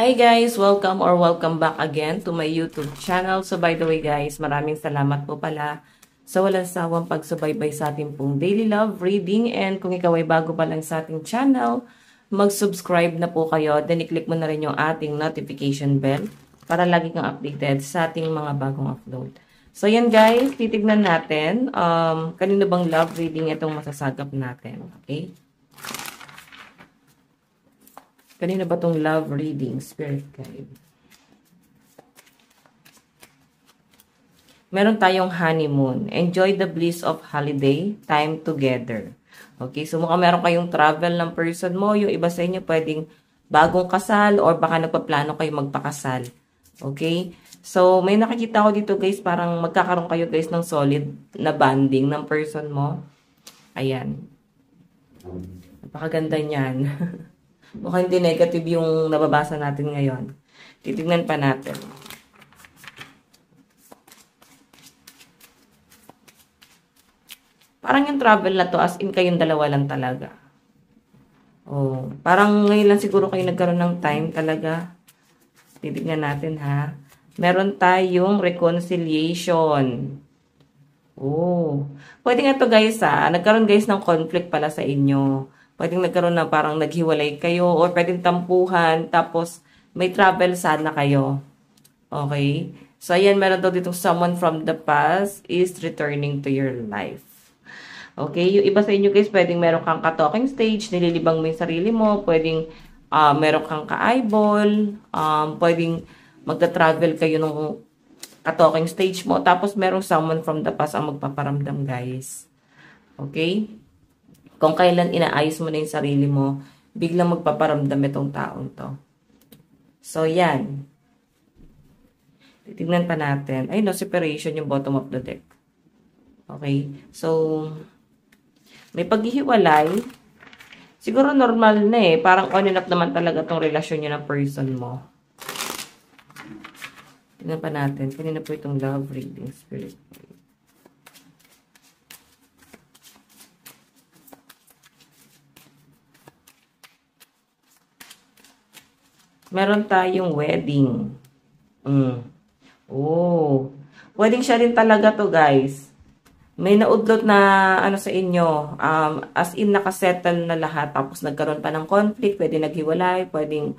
Hi guys! Welcome back again to my YouTube channel. So by the way guys, maraming salamat po pala sa walang sawang pagsubaybay sa ating pong daily love reading. And kung ikaw ay bago pa lang sa ating channel, mag-subscribe na po kayo. Then i-click mo na rin yung ating notification bell para lagi kang updated sa ating mga bagong upload. So yan guys, titignan natin kanino bang love reading itong masasagap natin. Okay? Kanina ba itong love reading, spirit guide? Meron tayong honeymoon. Enjoy the bliss of holiday time together. Okay, so mukhang meron kayong travel ng person mo. Yung iba sa inyo pwedeng bagong kasal or baka nagpaplano kayo magpakasal. Okay, so may nakikita ko dito guys, parang magkakaroon kayo guys ng solid na bonding ng person mo. Ayan. Napakaganda niyan. Mukhang hindi negative yung nababasa natin ngayon. Titignan pa natin. Parang yung travel na to, as in kayong dalawa lang talaga. Oh, parang ngayon lang siguro kayo nagkaroon ng time talaga. Titignan natin ha. Meron tayong reconciliation. Oh, pwede nga to guys ha. Nagkaroon guys ng conflict pala sa inyo. Pwedeng nagkaroon na parang naghiwalay kayo or pwedeng tampuhan tapos may travel sana kayo. Okay? So, ayan, meron daw dito someone from the past is returning to your life. Okay? Yung iba sa inyo guys, pwedeng meron kang ka-talking stage, nililibang mo yung sarili mo, pwedeng meron kang ka-eyeball, pwedeng magta-travel kayo nung ka-talking stage mo, tapos merong someone from the past ang magpaparamdam guys. Okay? Kung kailan inaayos mo na yung sarili mo, biglang magpaparamdam itong taong to. So, yan. Titignan pa natin. Ay, no, separation yung bottom of the deck. Okay? So, may paghihiwalay. Siguro normal na eh. Parang on and off naman talaga itong relasyon nyo ng person mo. Tignan pa natin. Kanina po itong love reading spirit. Meron tayong wedding. Oh. Wedding siya rin talaga to guys. May naudlot na ano sa inyo. As in nakasettle na lahat. Tapos nagkaroon pa ng conflict. Pwede naghiwalay. Pwedeng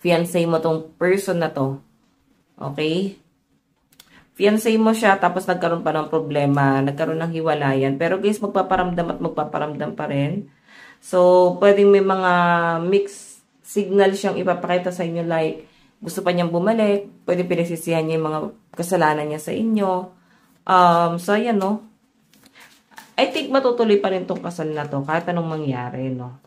fiancé mo tong person na to. Okay? Fiancé mo siya. Tapos nagkaroon pa ng problema. Nagkaroon ng hiwalayan. Pero guys, magpaparamdam at magpaparamdam pa rin. So, pwedeng may mga mixed signal siyang ipapakita sa inyo like gusto pa niyang bumalik, pwede pinagsisihan niya yung mga kasalanan niya sa inyo. So, ayan, no? I think matutuloy pa rin tong kasal na to kahit anong mangyari, no?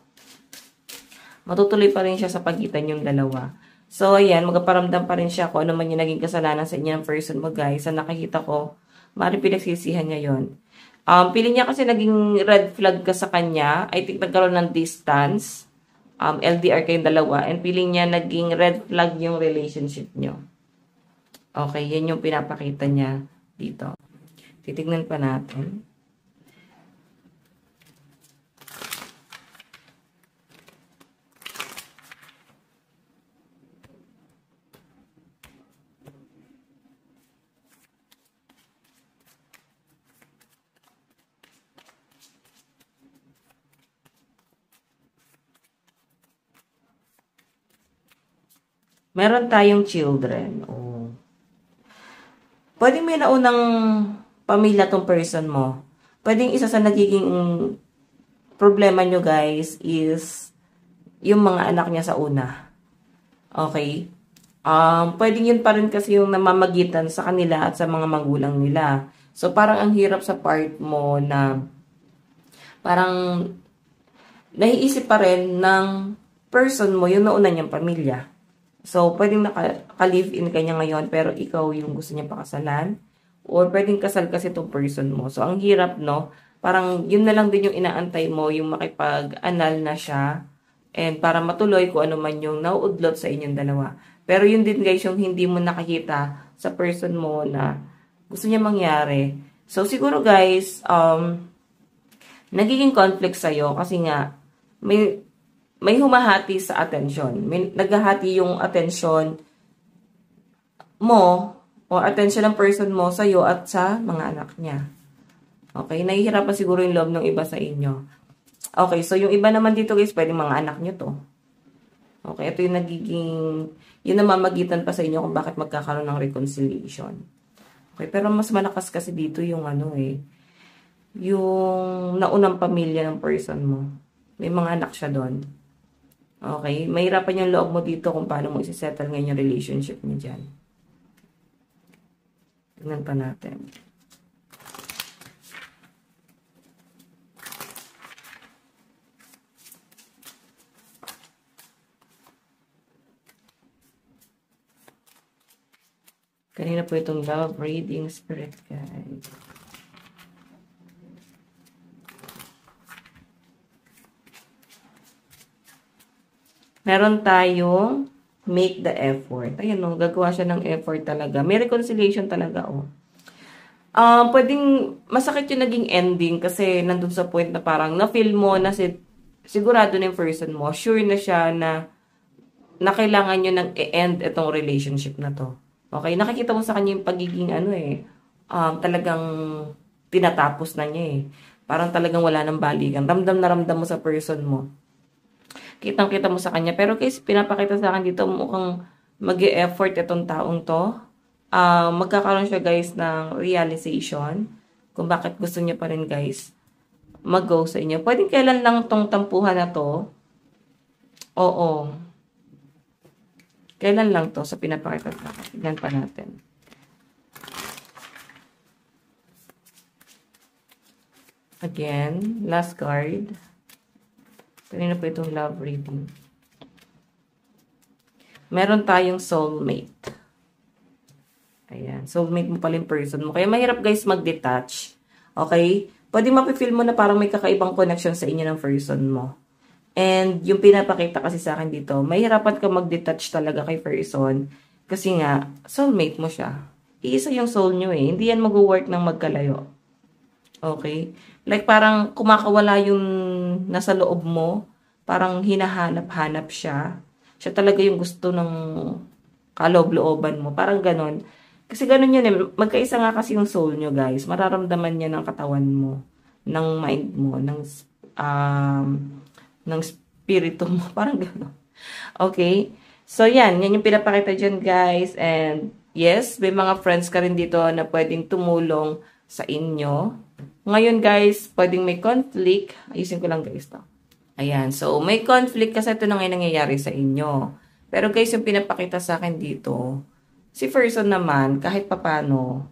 Matutuloy pa rin siya sa pagitan yung dalawa. So, ayan, magpaparamdam pa rin siya kung ano man yung naging kasalanan sa inyo ng person mo, guys. Sa nakikita ko, maaaring pinagsisihan niya yun. Piling niya kasi naging red flag ka sa kanya. I think nagkaroon ng distance. LDR kayong dalawa, and feeling niya naging red flag yung relationship nyo. Okay, yan yung pinapakita niya dito. Titignan pa natin. Meron tayong children. Oh. Pwedeng may naunang pamilya tong person mo. Pwedeng isa sa nagiging problema nyo guys is yung mga anak niya sa una. Okay? Pwedeng yun pa rin kasi yung namamagitan sa kanila at sa mga magulang nila. So parang ang hirap sa part mo na parang naiisip pa rin ng person mo yung nauna niyang pamilya. So, pwedeng naka-live-in ka niya ngayon, pero ikaw yung gusto niya pakasalan. Or pwedeng kasal kasi itong person mo. So, ang hirap, no? Parang yun na lang din yung inaantay mo, yung makipag-anal na siya. And para matuloy kung ano man yung nauudlot sa inyong dalawa. Pero yun din guys, yung hindi mo nakikita sa person mo na gusto niya mangyari. So, siguro guys, nagiging conflict sa'yo kasi nga, may humahati sa attention. May naghahati yung attention mo o attention ng person mo sa iyo at sa mga anak niya. Okay? Nahihirapan siguro yung love ng iba sa inyo. Okay, so yung iba naman dito guys, pwedeng mga anak nyo to. Okay, ito yung nagiging, yung namamagitan pa sa inyo kung bakit magkakaroon ng reconciliation. Okay, pero mas malakas kasi dito yung ano yung naunang pamilya ng person mo. May mga anak siya doon. Okay, mahirapan yung loob mo dito kung paano mo isi-settle ngayon yung relationship niyo dyan. Tingnan pa natin. Kanina po itong love reading spirit guide. Meron tayong make the effort. Ayan o, gagawa siya ng effort talaga. May reconciliation talaga o. Pwedeng masakit yung naging ending kasi nandun sa point na parang na-feel mo na sigurado na yung person mo. Sure na siya na kailangan nyo nang i-end itong relationship na to. Okay, nakikita mo sa kanya yung pagiging talagang tinatapos na niya Parang talagang wala nang balikan. Ramdam na ramdam mo sa person mo. Kitang-kita mo sa kanya. Pero guys, pinapakita sa akin dito mukhang mag-e-effort itong taong to. Magkakaroon siya guys ng realization kung bakit gusto niya pa rin guys mag-go sa inyo. Pwedeng kailan lang tong tampuhan na to. Oo. Kailan lang to sa pinapakita sa akin. Tignan pa natin. Again, last card. Kanina po itong love reading. Meron tayong soulmate. Ayan. Soulmate mo pala yung person mo. Kaya mahirap guys mag-detach. Okay? Pwede mapifeel mo na parang may kakaibang connection sa inyo ng person mo. And yung pinapakita kasi sa akin dito, mahirapan ka mag-detach talaga kay person. Kasi nga, soulmate mo siya. Iisa yung soul nyo Hindi yan mag-work ng magkalayo. Okay? Like parang kumakawala yung nasa loob mo. Parang hinahanap-hanap siya. Siya talaga yung gusto ng kaloob-looban mo. Parang ganon. Kasi ganon yun Magkaisa nga kasi yung soul nyo guys. Mararamdaman niya ng katawan mo. Ng mind mo. Ng spirito mo. Parang gano'n. Okay? So, yan. Yan yung pinapakita dyan, guys. And, yes, may mga friends ka rin dito na pwedeng tumulong sa inyo. Ngayon, guys, pwedeng may conflict. Ayusin ko lang, guys, to. Ayan. So, may conflict kasi ito na ngayon nangyayari sa inyo. Pero, guys, yung pinapakita sa akin dito, si person naman, kahit papano,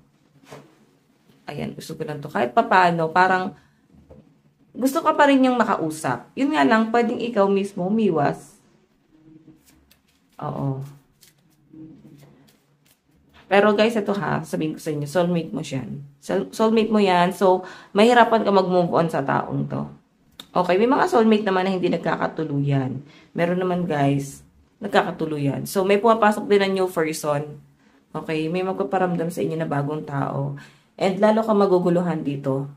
ayan, gusto ko lang to. Kahit papano, parang, gusto ka pa rin yung makausap. Yun nga lang, pwedeng ikaw mismo umiwas. Oo. Pero guys, ito sabihin ko sa inyo, soulmate mo siya. Soulmate mo yan. So, mahirapan ka mag-move on sa taong to. Okay, may mga soulmate naman na hindi nagkakatuluyan. Meron naman guys, nagkakatuluyan. So, may pumapasok din na new person. Okay, may magpaparamdam sa inyo na bagong tao. And lalo ka maguguluhan dito.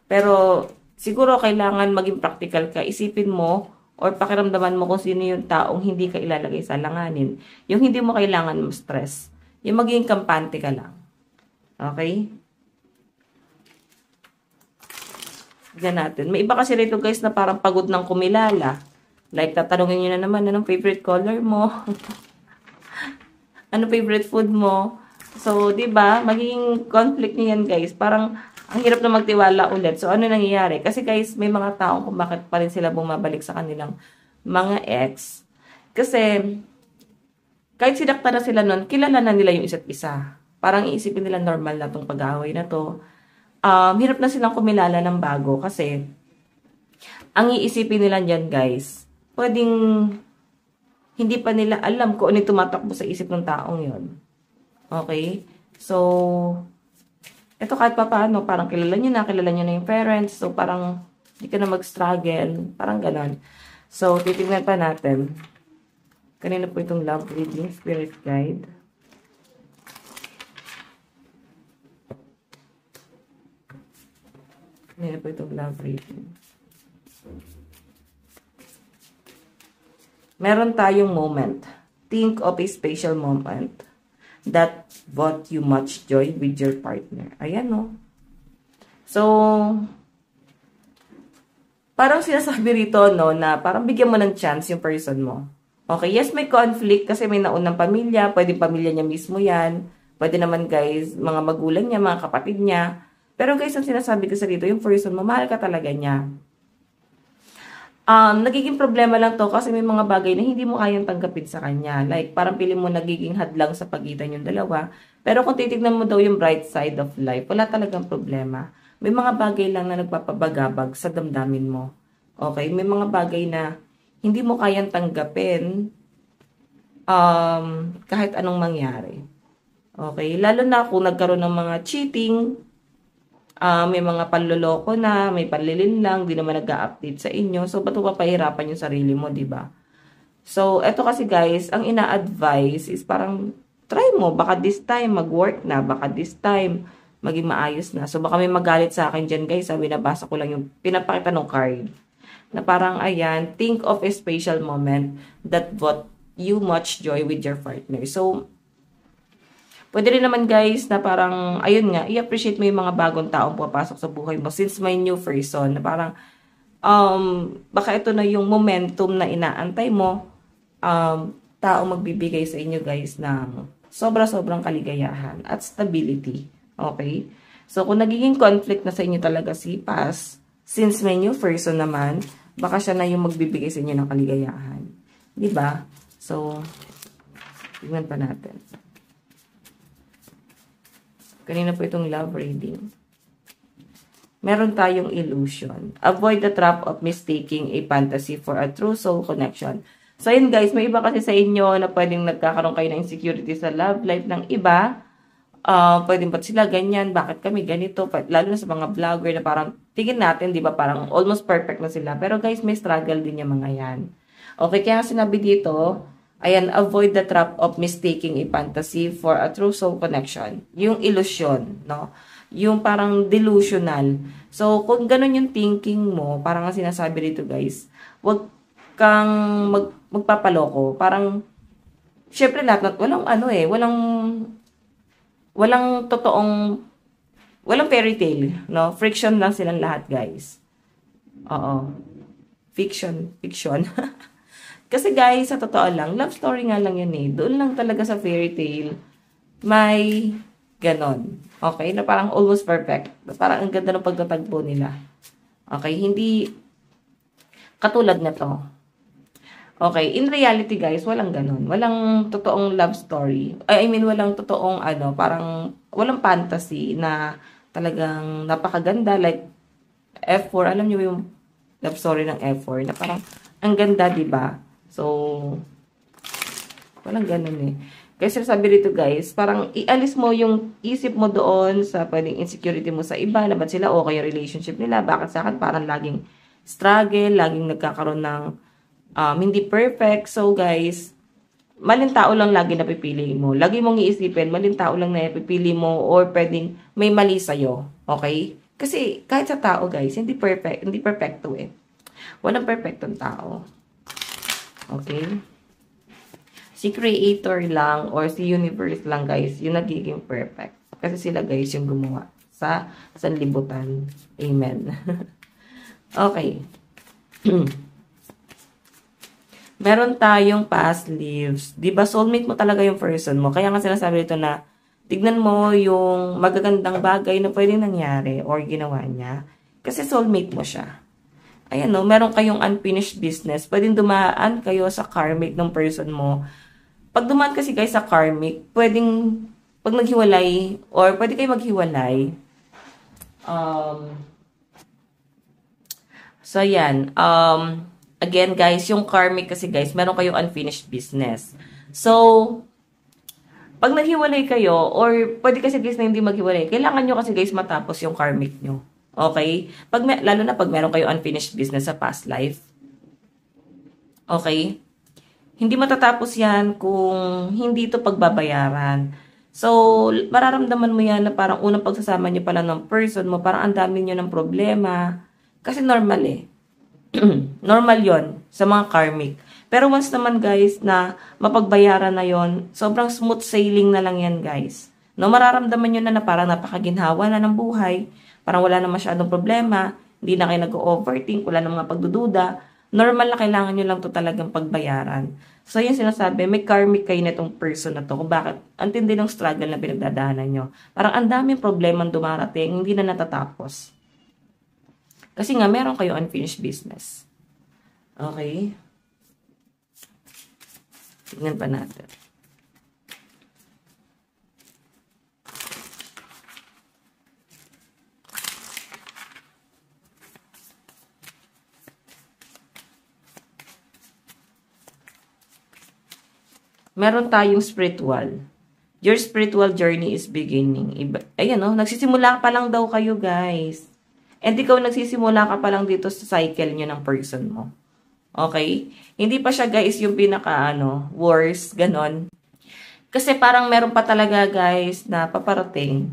Pero, siguro kailangan maging practical ka. Isipin mo or pakiramdaman mo kung sino yung taong hindi ka ilalagay sa langanin. Yung hindi mo kailangan stress. Yung magiging kampante ka lang. Okay? Tignan natin. May iba kasi rito guys na parang pagod ng kumilala. Like tatanungin nyo na naman, anong favorite color mo? Ano favorite food mo? So, di ba magiging conflict niyan guys. Parang ang hirap na magtiwala ulit. So, ano nangyayari? Kasi guys, may mga taong kung bakit pa rin sila bumabalik sa kanilang mga ex. Kasi, kahit sinakta na sila nun, kilala na nila yung isa't isa. Parang iisipin nila normal na itong pag-aaway na to. Hirap na silang kumilala ng bago kasi, ang iisipin nila dyan guys, pwedeng hindi pa nila alam kung ano yung tumatakbo sa isip ng taong yon. Okay? So, ito kahit pa paano, parang kilala nyo na yung parents. So, parang hindi ka na mag-struggle. Parang ganon. So, titignan pa natin. Kanina po itong love reading, spirit guide. Kanina po itong love reading. meron tayong moment. Think of a special moment that brought you much joy with your partner. Ayan, no? So, parang sinasabi rito, no, na parang bigyan mo ng chance yung person mo. Okay, yes, may conflict kasi may naunang pamilya, pwede pamilya niya mismo yan, pwede naman guys, mga magulang niya, mga kapatid niya. Pero guys, ang sinasabi ko sa dito, yung person mo, mahal ka talaga niya. Nagiging problema lang to kasi may mga bagay na hindi mo kayang tanggapin sa kanya. Like, parang pili mo nagiging hadlang sa pagitan yung dalawa. Pero kung titignan mo daw yung bright side of life, wala talagang problema. May mga bagay lang na nagpapabagabag sa damdamin mo. Okay? May mga bagay na hindi mo kayang tanggapin kahit anong mangyari. Okay? Lalo na kung nagkaroon ng mga cheating, may mga panloloko na, may panlilin lang, di naman nag-update sa inyo. So, ba't mo papahirapan yung sarili mo, di ba? So, eto kasi guys, ang ina-advise is parang try mo. Baka this time mag-work na. Baka this time maging maayos na. So, baka may magalit sa akin dyan guys. Sabi, nabasa ko lang yung pinapakita ng card. Na parang, ayan, think of a special moment that brought you much joy with your partner. So, pwede rin naman guys na parang, ayun nga, i-appreciate mo yung mga bagong taong pupasok sa buhay mo since may new person. Na parang, baka ito na yung momentum na inaantay mo, tao magbibigay sa inyo guys ng sobra-sobrang kaligayahan at stability. Okay? So, kung nagiging conflict na sa inyo talaga si past, since may new person naman, baka siya na yung magbibigay sa inyo ng kaligayahan. Diba? So, tingnan pa natin. Kanina po itong love reading. Meron tayong illusion. Avoid the trap of mistaking a fantasy for a true soul connection. So, yun guys, may iba kasi sa inyo na pwedeng nagkakaroon kayo ng insecurity sa love life ng iba. Pwedeng ba't sila ganyan? Bakit kami ganito? Lalo na sa mga vlogger na parang, tingin natin, di ba, parang almost perfect na sila. Pero guys, may struggle din yung mga yan. Okay, kaya sinabi dito, ayan, avoid the trap of mistaking a fantasy for a true soul connection. Yung illusion, no? Yung parang delusional. So, kung ganun yung thinking mo, parang ang sinasabi dito guys, wag kang magpapaloko. Parang, syempre lahat, walang walang totoong, walang fairy tale, no? Friction lang silang lahat, guys. Oo. Fiction. Kasi guys, sa totoo lang, love story nga lang yan eh. Doon lang talaga sa fairy tale, may ganon. Okay? Na parang almost perfect. Parang ang ganda ng pagtatagpo nila. Okay? Hindi katulad na to. Okay, in reality guys, walang ganun. Walang totoong love story. Walang totoong parang walang fantasy na talagang napakaganda. Like, F4, alam niyo yung love story ng F4 na parang ang ganda, diba? So, walang ganun eh. Kasi sabi dito guys, parang ialis mo yung isip mo doon sa pwedeng insecurity mo sa iba, na ba't sila okay yung relationship nila, bakit sa akin parang laging struggle, laging nagkakaroon ng hindi perfect. So guys, maling tao lang lagi na pipili mo. Lagi mong iisipin, maling tao lang na pipili mo or pwedeng may mali sa'yo. Okay? Kasi kahit sa tao guys, hindi perfecto eh. Walang perfectong tao. Okay? Si creator lang or si universe lang guys, yung nagiging perfect. Kasi sila guys yung gumawa sa sanlibutan. Amen. Okay. Meron tayong past lives. Diba, soulmate mo talaga yung person mo. Kaya nga sinasabi dito na, tignan mo yung magagandang bagay na pwedeng nangyari or ginawa niya. Kasi soulmate mo siya. Ayan no, meron kayong unfinished business. Pwedeng dumaan kayo sa karmic ng person mo. Pag dumaan kasi guys sa karmic, pwedeng, pag naghiwalay, or pwede kayo maghiwalay. So, yan. Again, guys, yung karmic kasi, guys, meron kayong unfinished business. So, pag naghiwalay kayo, or pwede kasi, guys, na hindi maghiwalay, kailangan nyo kasi, guys, matapos yung karmic nyo. Okay? Lalo na pag meron kayong unfinished business sa past life. Okay? Hindi matatapos yan kung hindi ito pagbabayaran. So, mararamdaman mo yan na parang unang pagsasama nyo pala ng person mo, parang ang dami nyo ng problema. Kasi normal eh. Normal yon sa mga karmic. Pero once naman guys na mapagbayaran na yon, sobrang smooth sailing na lang yan guys. No, mararamdaman nyo na parang napakaginhawa na ng buhay, parang wala na masyadong problema, hindi na kayo nag-overthink, wala na mga pagdududa. Normal na kailangan nyo lang to talagang pagbayaran. So, yung sinasabi, may karmic kayo na itong person na to kung bakit ang tindi ng struggle na pinagdadaanan nyo. Parang ang daming problema dumarating, hindi na natatapos. Kasi nga, meron kayo unfinished business. Okay? Tignan pa natin. Meron tayong spiritual. Your spiritual journey is beginning. Ayan, no? Nagsisimula pa lang daw kayo, guys. And ikaw nagsisimula ka pa lang dito sa cycle nyo ng person mo. Okay? Hindi pa siya, guys, yung pinaka, worst, ganon. Kasi parang meron pa talaga, guys, na paparating.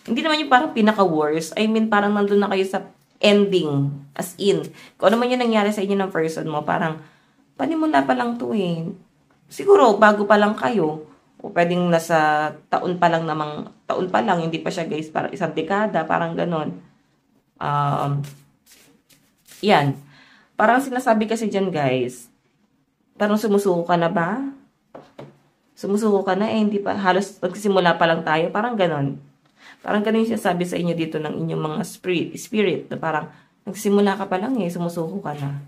Hindi naman yung parang pinaka-worst. I mean, parang nandun na kayo sa ending. As in. Kung ano man yung nangyari sa inyo ng person mo, parang, panimula pa lang to eh. Siguro, bago pa lang kayo, o pwedeng nasa taon pa lang, hindi pa siya guys, parang isang dekada, parang ganon. Yan. Parang sinasabi kasi dyan guys, parang sumusuko ka na ba? Sumusuko ka na hindi pa, halos magsisimula pa lang tayo, parang ganon. Parang ganon yung sinasabi sa inyo dito ng inyong mga spirit, na parang nagsisimula ka pa lang sumusuko ka na.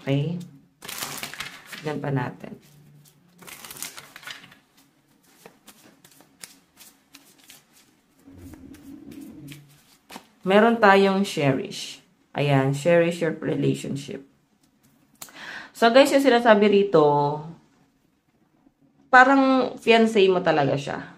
Okay? Tignan pa natin. Meron tayong cherish. Ayan, cherish your relationship. So guys, yung sinasabi rito, parang fiancé mo talaga siya.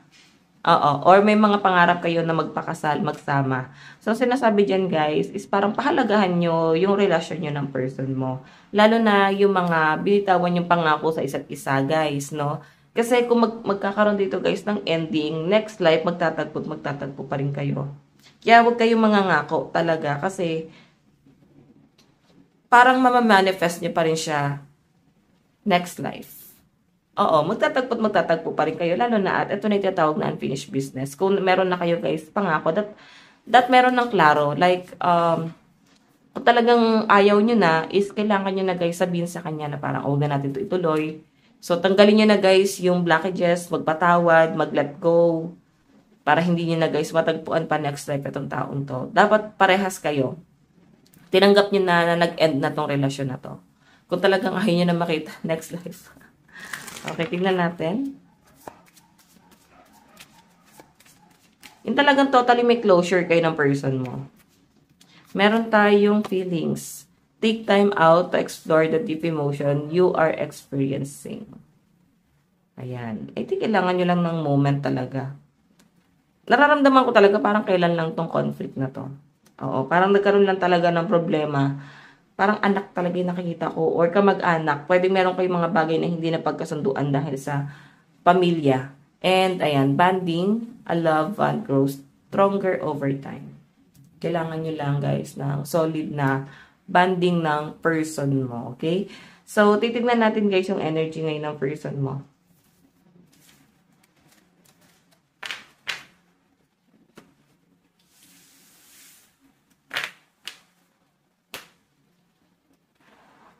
Oo, or may mga pangarap kayo na magpakasal, magsama. So, sinasabi dyan guys, is parang pahalagahan nyo yung relasyon nyo ng person mo. Lalo na yung mga binitawan yung pangako sa isa't isa guys, no? Kasi kung magkakaroon dito guys ng ending, next life, magtatagpo pa rin kayo. Kaya huwag kayong mangangako talaga kasi parang mamamanifest nyo pa rin siya next life. Oo, magtatagpo pa rin kayo, lalo na at ito na yung tinatawag na unfinished business. Kung meron na kayo guys, pangako, that meron ng klaro, like, kung talagang ayaw nyo na, is kailangan nyo na guys sabihin sa kanya na parang, huwag na natin ito ituloy. So, tanggalin nyo na guys yung blockages, magpatawad, mag-let go, para hindi nyo na guys matagpuan pa next life itong taong to. Dapat parehas kayo. Tinanggap nyo na nag-end na tong relasyon na to. Kung talagang ayaw nyo na makita next life. Okay, tignan natin. Yung talagang totally may closure kayo ng person mo. Meron tayong feelings. Take time out to explore the deep emotion you are experiencing. Ayan. I think kailangan nyo lang ng moment talaga. Nararamdaman ko talaga parang kailan lang tong conflict na to. Oo, parang nagkaroon lang talaga ng problema. Parang anak talaga yung nakikita ko or kamag-anak. Pwedeng meron kayong mga bagay na hindi na pagkasunduan dahil sa pamilya. And ayan, bonding, a love bond grows stronger over time. Kailangan nyo lang guys ng solid na bonding ng person mo. Okay? So, titignan natin guys yung energy ngayon ng person mo.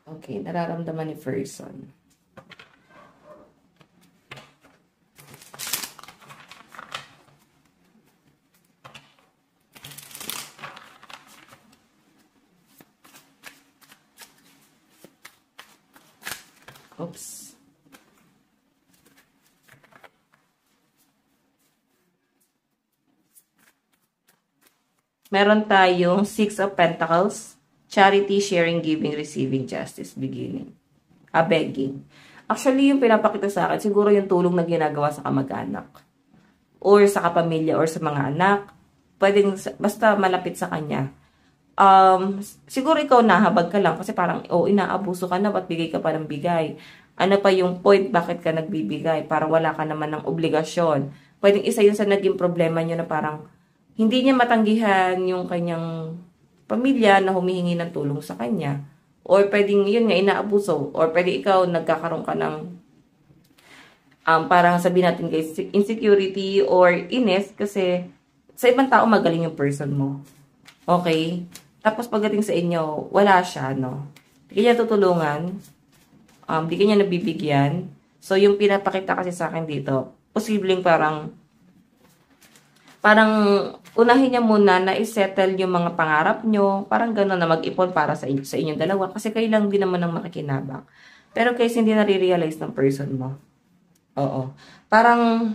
Okay, nararamdaman ni person. Oops. Meron tayong 6 of Pentacles. Charity, sharing, giving, receiving, justice, beginning. Begging. Actually, yung pinapakita sa akin, siguro yung tulong na ginagawa sa kamag-anak. Or sa kapamilya, or sa mga anak. Pwedeng, basta malapit sa kanya. Siguro ikaw nahabag ka lang kasi parang, inaabuso ka na, ba't bigay ka pa ng bigay? Ano pa yung point, bakit ka nagbibigay? Parang wala ka naman ng obligasyon. Pwedeng isa yun sa naging problema nyo na parang, hindi niya matanggihan yung kanyang pamilya na humihingi ng tulong sa kanya. Or pwedeng, yun nga, inaabuso. Or pwede ikaw, nagkakaroon ka ng, parang sabihin natin guys, insecurity or inis kasi sa ibang tao magaling yung person mo. Okay? Tapos pagdating sa inyo, wala siya, no? Di kanya tutulungan, di kanya nabibigyan. So, yung pinapakita kasi sa akin dito, posibleng parang unahin niya muna na isettle yung mga pangarap nyo, parang gano'n na mag-ipon para sa inyong dalawa, kasi kayo lang din naman ang makikinabang. Pero guys, hindi nare-realize ng person mo. Oo. Parang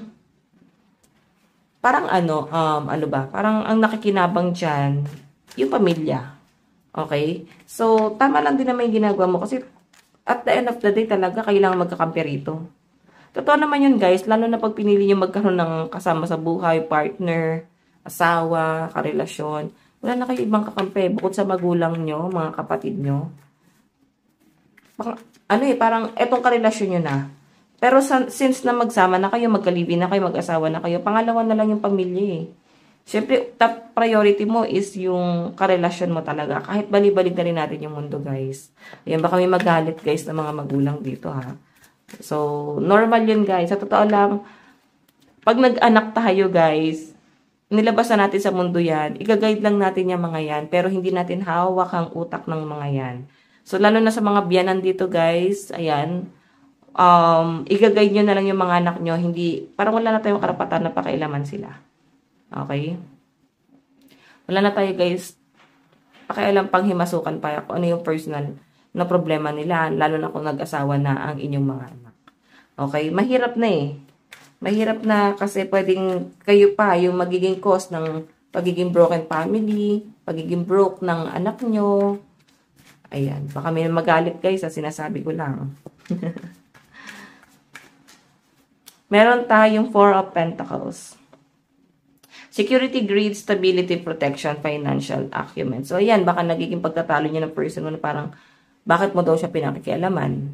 parang ang nakikinabang dyan, yung pamilya. Okay? So, tama lang din naman yung ginagawa mo kasi at the end of the day talaga, kayo lang magkakampi rito. Totoo naman yun guys, lalo na pag pinili nyo magkaroon ng kasama sa buhay, partner, asawa, karelasyon. Wala na kayo ibang kakampi, bukod sa magulang nyo, mga kapatid nyo. Parang etong karelasyon nyo na. Pero since na magsama na kayo, magkalibin na kayo, mag-asawa na kayo, pangalawa na lang yung pamilya eh. Siyempre, top priority mo is yung karelasyon mo talaga. Kahit bali-balik na rin natin yung mundo, guys. Ayan, baka may magalit, guys, ng mga magulang dito, ha. So, normal yun, guys. Sa totoo lang, pag nag-anak tayo, guys, nilabas na natin sa mundo yan, i-guide lang natin yung mga yan, pero hindi natin hawak ang utak ng mga yan. So, lalo na sa mga biyanan dito, guys, ayan, i-guide nyo na lang yung mga anak nyo, hindi, parang wala na tayong karapatan na pakailaman sila. Okay? Wala na tayo guys, pakialam pang himasukan pa kung ano yung personal na problema nila, lalo na kung nag-asawa na ang inyong mga anak. Okay? Mahirap na eh. Mahirap na kasi pwedeng kayo pa yung magiging cause ng pagiging broken family, pagiging broke ng anak nyo. Ayan. Baka may magalit guys sa sinasabi ko lang. Meron tayong Four of Pentacles. Security, greed, stability, protection, financial acumen. So, ayan, baka nagiging pagtatalo niya ng person mo na parang, bakit mo daw siya pinakikialaman?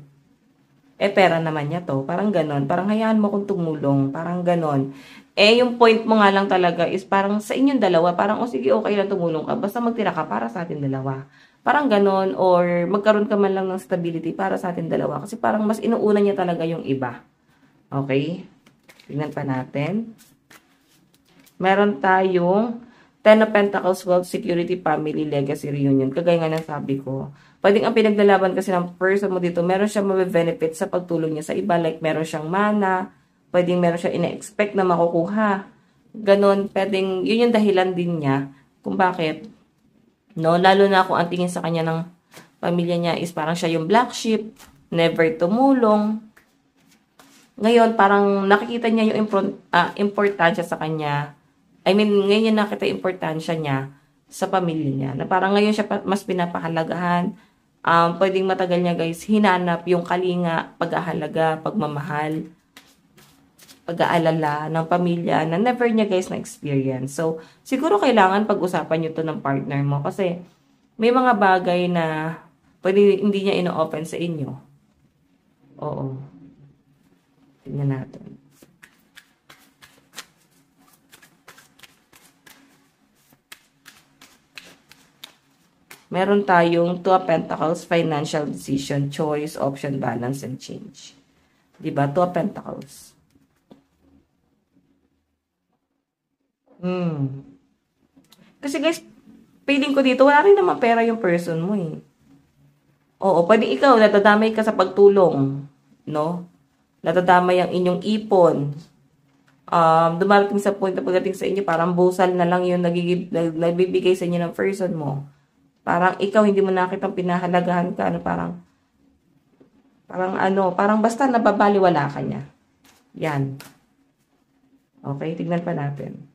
Pera naman niya to. Parang ganon. Parang hayaan mo kung tumulong. Parang ganon. Yung point mo nga lang talaga is parang sa inyong dalawa, parang, sige, okay lang tumulong ka. Basta magtira ka para sa atin dalawa. Parang ganon. Or magkaroon ka man lang ng stability para sa atin dalawa. Kasi parang mas inuuna niya talaga yung iba. Okay? Tingnan pa natin. Meron tayong Ten of Pentacles, Wealth, Security, Family, Legacy, Reunion. Kagaya nga ng sabi ko. Pwedeng ang pinaglalaban kasi ng person mo dito, meron siyang mabe-benefit sa pagtulong niya sa iba. Like, meron siyang mana. Pwedeng meron siyang ina-expect na makukuha. Ganon. Pwedeng, yun yung dahilan din niya kung bakit. No? Lalo na kung ang tingin sa kanya ng pamilya niya is parang siya yung black sheep. Never tumulong. Ngayon, parang nakikita niya yung importansya sa kanya. Ngayon nakita yung importansya niya sa pamilya niya. Na parang ngayon siya mas pinapahalagahan. Pwedeng matagal niya guys, hinanap yung kalinga, pag-ahalaga, pagmamahal, pag-aalala ng pamilya na never niya guys na-experience. So, siguro kailangan pag-usapan niyo to ng partner mo kasi may mga bagay na pwede hindi niya ino-open sa inyo. Oo. Tingnan natin. Meron tayong Two of Pentacles, Financial Decision, Choice, Option, Balance, and Change. Diba? Two of Pentacles. Kasi guys, feeling ko dito, wala rin naman pera yung person mo eh. Oo, pwede ikaw, natadamay ka sa pagtulong. No? Natadamay ang inyong ipon. Dumarating sa point na pagdating sa inyo, parang busal na lang yung nagbibigay sa inyo ng person mo. Parang ikaw hindi mo nakitang pinahalagahan ka, parang basta nababaliwala ka niya. Yan. Okay, tignan pa natin.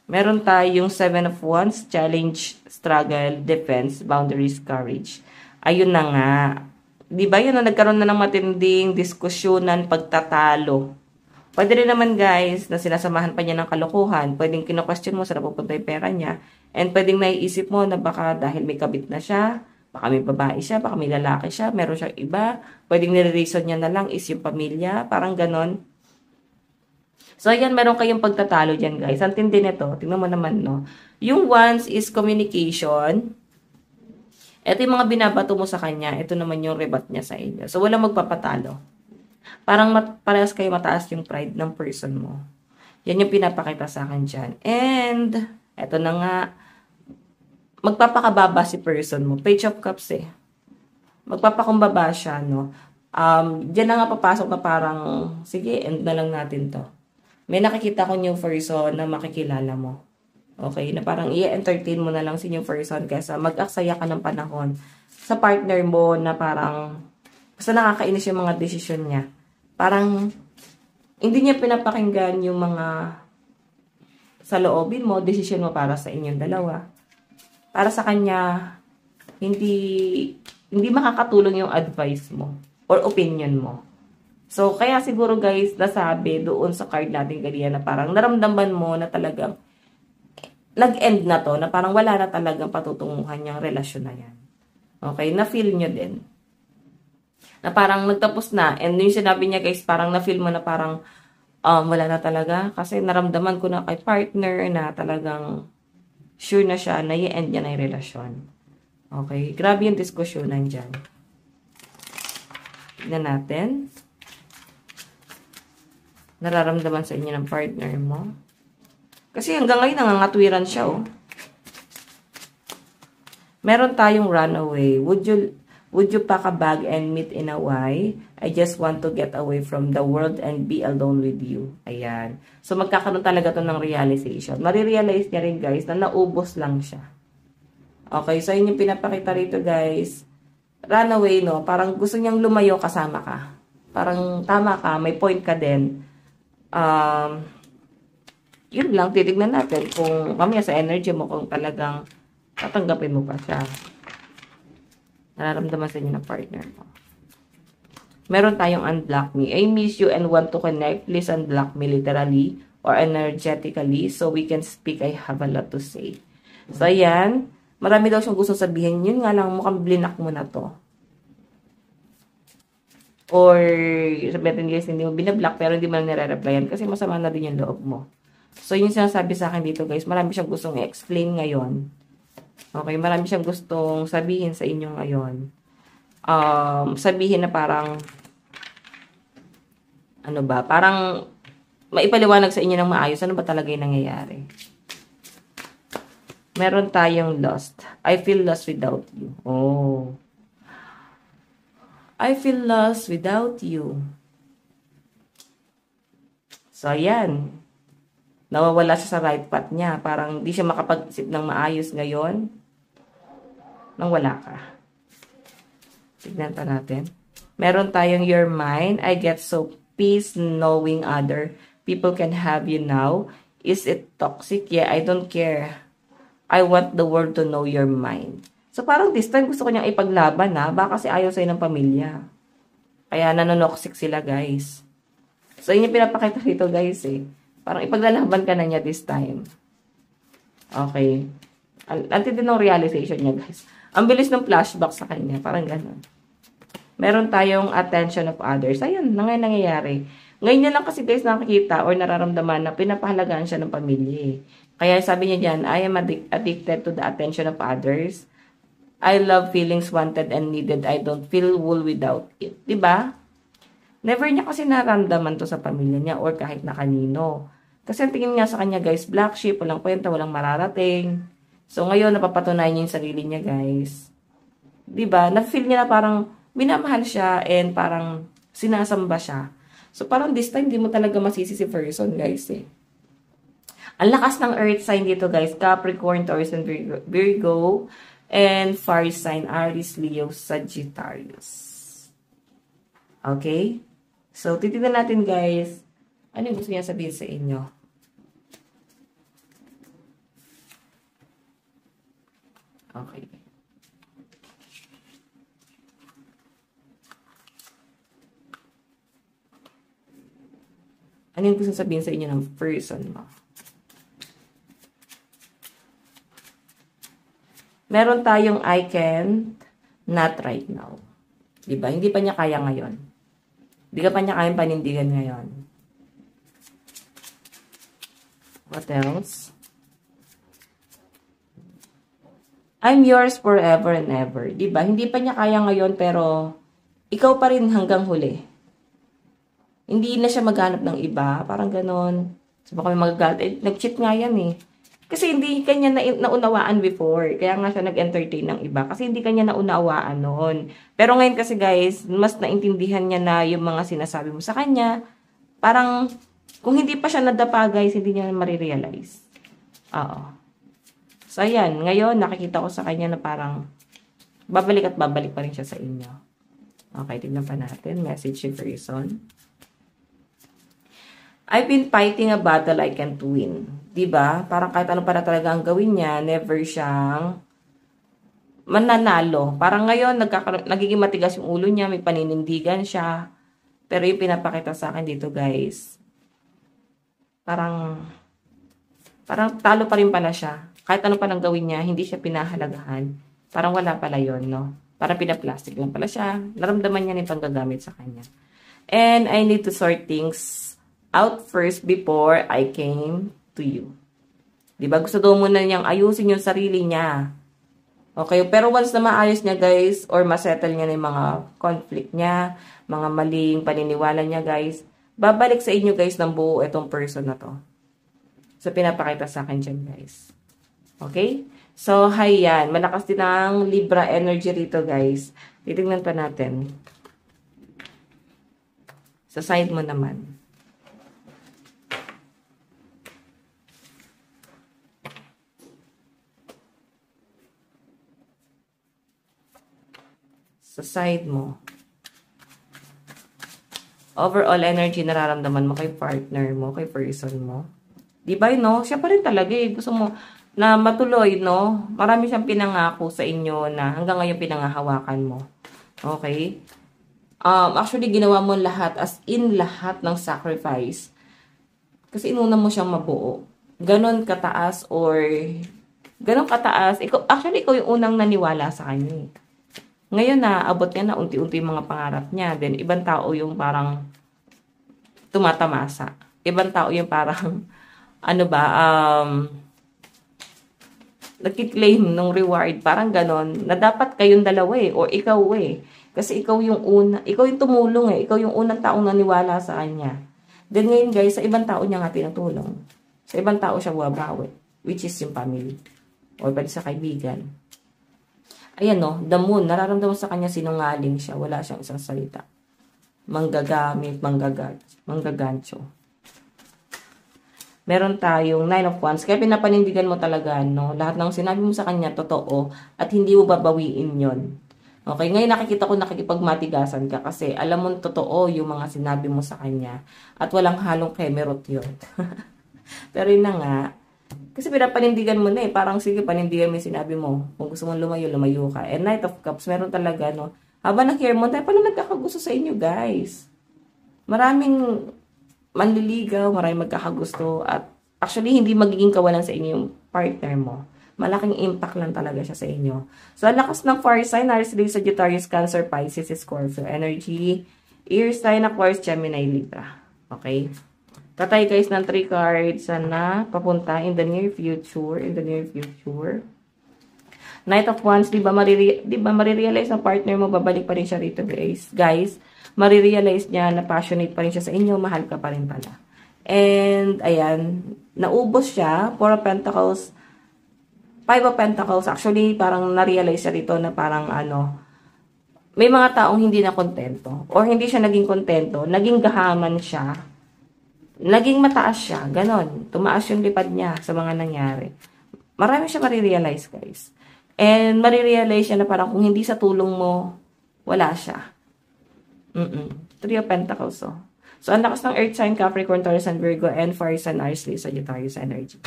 Meron tayong Seven of Wands, Challenge, Struggle, Defense, Boundaries, Courage. Ayun na nga. Diba yun, nagkaroon na ng matinding diskusyonan, pagtatalo. Pwede rin naman guys, na sinasamahan pa niya ng kalokohan. Pwedeng kino-question mo sa napupunta yung pera niya. And pwedeng naiisip mo na baka dahil may kabit na siya, baka may babae siya, baka may lalaki siya, meron siyang iba. Pwedeng nire-reason niya na lang is yung pamilya. Parang ganon. So, ayan, meron kayong pagtatalo dyan, guys. Ang tindi nito, tingnan mo naman, no? Yung ones is communication. Ito yung mga binabato mo sa kanya. Ito naman yung rebat niya sa inyo. So, walang magpapatalo. Parang parehas kayo mataas yung pride ng person mo. Yan yung pinapakita sa akin dyan. And, eto na nga, magpapakababa si person mo. Page of Cups eh. Magpapakumbaba siya, no? Diyan na nga papasok na parang, sige, end na lang natin to. May nakikita ko new person na makikilala mo. Okay? Na parang i-entertain mo na lang si new person kaysa mag-aksaya ka ng panahon sa partner mo na parang basta nakakainis yung mga desisyon niya. Parang hindi niya pinapakinggan yung mga sa loobin mo, desisyon mo para sa inyong dalawa. Para sa kanya, hindi makakatulong yung advice mo or opinion mo. So, kaya siguro guys, nasabi doon sa card natin kanina na parang naramdaman mo na talagang nag-end na to, na parang wala na talagang patutunguhan yung relasyon na yan. Okay? Na-feel nyo din. Na parang nagtapos na. And yung sinabi niya guys, parang na-feel mo na parang wala na talaga. Kasi naramdaman ko na kay partner na talagang sure na siya na i-end niya na yung relasyon. Okay? Grabe yung diskusyonan dyan. Tignan natin. Nararamdaman sa inyo ng partner mo. Kasi hanggang ngayon, nangangatwiran siya, oh. Meron tayong runaway. Would you pack a bag and meet in Hawaii? I just want to get away from the world and be alone with you. Ayan. So, magkakaroon talaga to ng realization. Marirealize niya rin, guys, na naubos lang siya. Okay, so yun yung pinapakita rito, guys. Runaway, no? Parang gusto niyang lumayo kasama ka. Parang tama ka, may point ka din. Yun lang, titignan natin kung mamaya sa energy mo, kung talagang tatanggapin mo pa siya. Nararamdaman sa inyo ng partner mo. Meron tayong unblock me. I miss you and want to connect. Please unblock me literally or energetically so we can speak. I have a lot to say. So, ayan. Marami daw siyang gusto sabihin. Yun nga lang, mukhang blinak mo na to. Or, sabihin guys, hindi mo binablock pero hindi mo lang nire-replyan kasi masama na din yung loob mo. So, yung sinasabi sa akin dito guys, marami siyang gustong i-explain ngayon. Okay, marami siyang gustong sabihin sa inyo ngayon. Sabihin na parang, ano ba, parang maipaliwanag sa inyo ng maayos, ano ba talaga yung nangyayari. Meron tayong lost. I feel lost without you. Oh. I feel lost without you. So, ayan. Nawawala siya sa right path niya. Parang di siya makapag-isip ng maayos ngayon. Nang wala ka. Tignan pa natin. Meron tayong your mind. I get so peace knowing other people can have you now. Is it toxic? Yeah, I don't care. I want the world to know your mind. So, parang this time gusto ko niyang ipaglaban na. Baka kasi ayaw sa'yo ng pamilya. Kaya nanonoxic sila, guys. So, yun yung pinapakita dito, guys, eh. Parang ipaglalaban ka na niya this time. Okay. Antindi ng realization niya, guys. Ang bilis ng flashback sa kanya. Parang ganun. Meron tayong attention of others. Ayun, nangyayari. Ngayon niya lang kasi, guys, nakakita or nararamdaman na pinapahalagaan siya ng pamilya, eh. Kaya sabi niya dyan, I am addicted to the attention of others. I love feelings wanted and needed. I don't feel whole without it. Diba? Never niya kasi naramdaman to sa pamilya niya or kahit na kanino. Kasi ang tingin nga sa kanya, guys, black sheep, walang kwenta, walang mararating. So, ngayon, napapatunayan niya yung sarili niya, guys. Diba? Na-feel niya na parang minamahal siya and parang sinasamba siya. So, parang this time, di mo talaga masisi si person, guys, eh. Ang lakas ng earth sign dito, guys. Capricorn, Taurus, and Virgo. And fire sign, Aries, Leo, Sagittarius. Okay? So, titignan natin, guys. Ano yung gusto niya sabihin sa inyo? Okay. Ano yung gusto sabihin sa inyo ng person mo? Meron tayong I can, not right now. Diba? Hindi pa niya kaya ngayon. Hindi ka pa niya kayang panindigan ngayon. What else? I'm yours forever and ever. Diba? Hindi pa niya kaya ngayon, pero ikaw pa rin hanggang huli. Hindi na siya maghanap ng iba. Parang ganon. So, baka may magagalit. Eh, nag-cheat nga yan eh. Kasi hindi kanya naunawaan before. Kaya nga siya nag-entertain ng iba. Kasi hindi kanya naunawaan noon. Pero ngayon kasi guys, mas naintindihan niya na yung mga sinasabi mo sa kanya. Parang, kung hindi pa siya nadapa guys, hindi niya marirealize. Oo. So, ayan. Ngayon, nakikita ko sa kanya na parang babalik at babalik pa rin siya sa inyo. Okay, tignan pa natin. Message si person. I've been fighting a battle I can't win. Diba? Parang kahit ano para talaga ang gawin niya, never siyang mananalo. Parang ngayon, nagiging matigas yung ulo niya, may paninindigan siya. Pero yung pinapakita sa akin dito, guys, parang talo pa rin pala siya. Kahit ano pa nang gawin niya, hindi siya pinahalagahan. Parang wala pala yon, no? Parang pinaplastic lang pala siya. Naramdaman niya yung panggagamit sa kanya. And I need to sort things out first before I came to you. Diba? Gusto daw muna niyang ayusin yung sarili niya. Okay? Pero once na maayos niya, guys, or masettle niya na yung mga conflict niya, mga maling paniniwala niya, guys, babalik sa inyo, guys, ng buo itong person na to. So, pinapakita sa akin dyan, guys. Okay? So, hi yan. Malakas din ang Libra energy rito, guys. Titignan pa natin. Sa side mo naman. Sa side mo. Overall energy nararamdaman mo kay partner mo, kay person mo. Diba, no? Siya pa rin talaga eh. Gusto mo na matuloy, no? Marami siyang pinangako sa inyo na hanggang ngayon pinangahawakan mo. Okay? Actually, ginawa mo lahat, as in lahat ng sacrifice. Kasi inuna mo siyang mabuo. Ganon kataas or ganon kataas. Actually, ikaw yung unang naniwala sa kanya. Ngayon na, abot niya na unti-unti yung mga pangarap niya. Then, ibang tao yung parang tumatamasa. Ibang tao yung parang, ano ba, nagkiklaim ng reward, parang ganon, na dapat kayong dalawa eh, o ikaw eh. Kasi ikaw yung ikaw yung tumulong eh, ikaw yung unang taong naniwala sa kanya. Then ngayon guys, sa ibang tao niya nga tinutulong. Sa ibang tao siya buwabawi, which is yung family, or pwede sa kaibigan. Ayan no, the moon, nararamdaman sa kanya sinungaling siya, wala siyang isang salita. Manggagamit, manggagancho. Meron tayong 9 of Wands. Kaya pinapanindigan mo talaga, no? Lahat ng sinabi mo sa kanya, totoo. At hindi mo babawiin yon. Okay? Ngayon nakikita ko nakikipagmatigasan ka kasi alam mo totoo yung mga sinabi mo sa kanya. At walang halong kemerot yun. Pero yun na nga. Kasi pinapanindigan mo na eh. Parang sige, panindigan mo yung sinabi mo. Kung gusto mong lumayo, lumayo ka. And Knight of Cups, meron talaga, no? Habang nag-care mo, tayo pala nagkakagusto sa inyo, guys. Maraming manliligaw, maraming magkakagusto, at actually, hindi magiging kawalan sa inyo yung partner mo. Malaking impact lang talaga siya sa inyo. So, ang lakas ng fire sign, Aries, Leo, Sagittarius, Cancer, Pisces, Scorpio, energy, air sign, Aquarius, Gemini, Libra. Okay? Tatay guys ng 3 cards na papunta in the near future, Knight of Wands, di ba marirealize ng partner mo, babalik pa rin siya rito, guys. Marirealize niya na passionate pa rin siya sa inyo, mahal ka pa rin pala. And, ayan, naubos siya, 4 of Pentacles, 5 of Pentacles, actually, parang na-realize siya rito na parang, may mga taong hindi na kontento, or hindi siya naging kontento, naging gahaman siya, naging mataas siya, ganon, tumaas yung lipad niya sa mga nangyari. Marami siya marirealize, guys. And, marirealize siya na parang kung hindi sa tulong mo, wala siya. 3 of Pentacles, oh. So, ang lakas ng Earth sign, Capricorn, Taurus, and Virgo, and Fire sign, Aries, Leo, Sagittarius energy.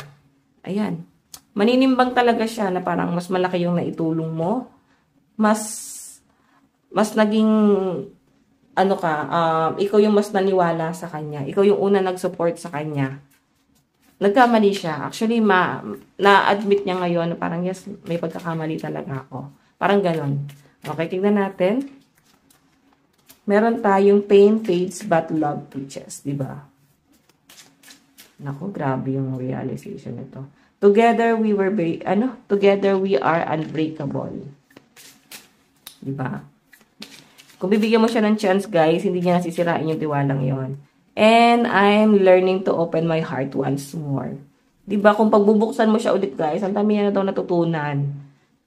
Ayan. Maninimbang talaga siya na parang mas malaki yung naitulong mo. Mas naging, ikaw yung mas naniwala sa kanya. Ikaw yung una nag-support sa kanya. Nagkamali siya. Actually, na-admit niya ngayon na parang, yes, may pagkakamali talaga ako. Parang ganon. Okay, tingnan natin. Meron tayong pain fades but love reaches, di ba? Naku, grabe yung realization nito. Together together we are unbreakable. Diba? Kung bibigyan mo siya ng chance, guys, hindi niya nasisirain yung tiwalang yon. And I'm learning to open my heart once more. Diba? Kung pagbubuksan mo siya ulit, guys, ang dami niya na daw natutunan.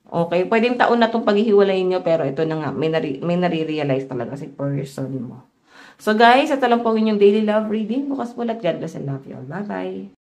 Okay, pwedeng taon na itong paghihiwalayin nyo, pero ito na nga, may nare-realize talaga si person mo. So guys, ito lang po yung daily love reading. Bukas po lahat. God bless and love you all. Bye-bye.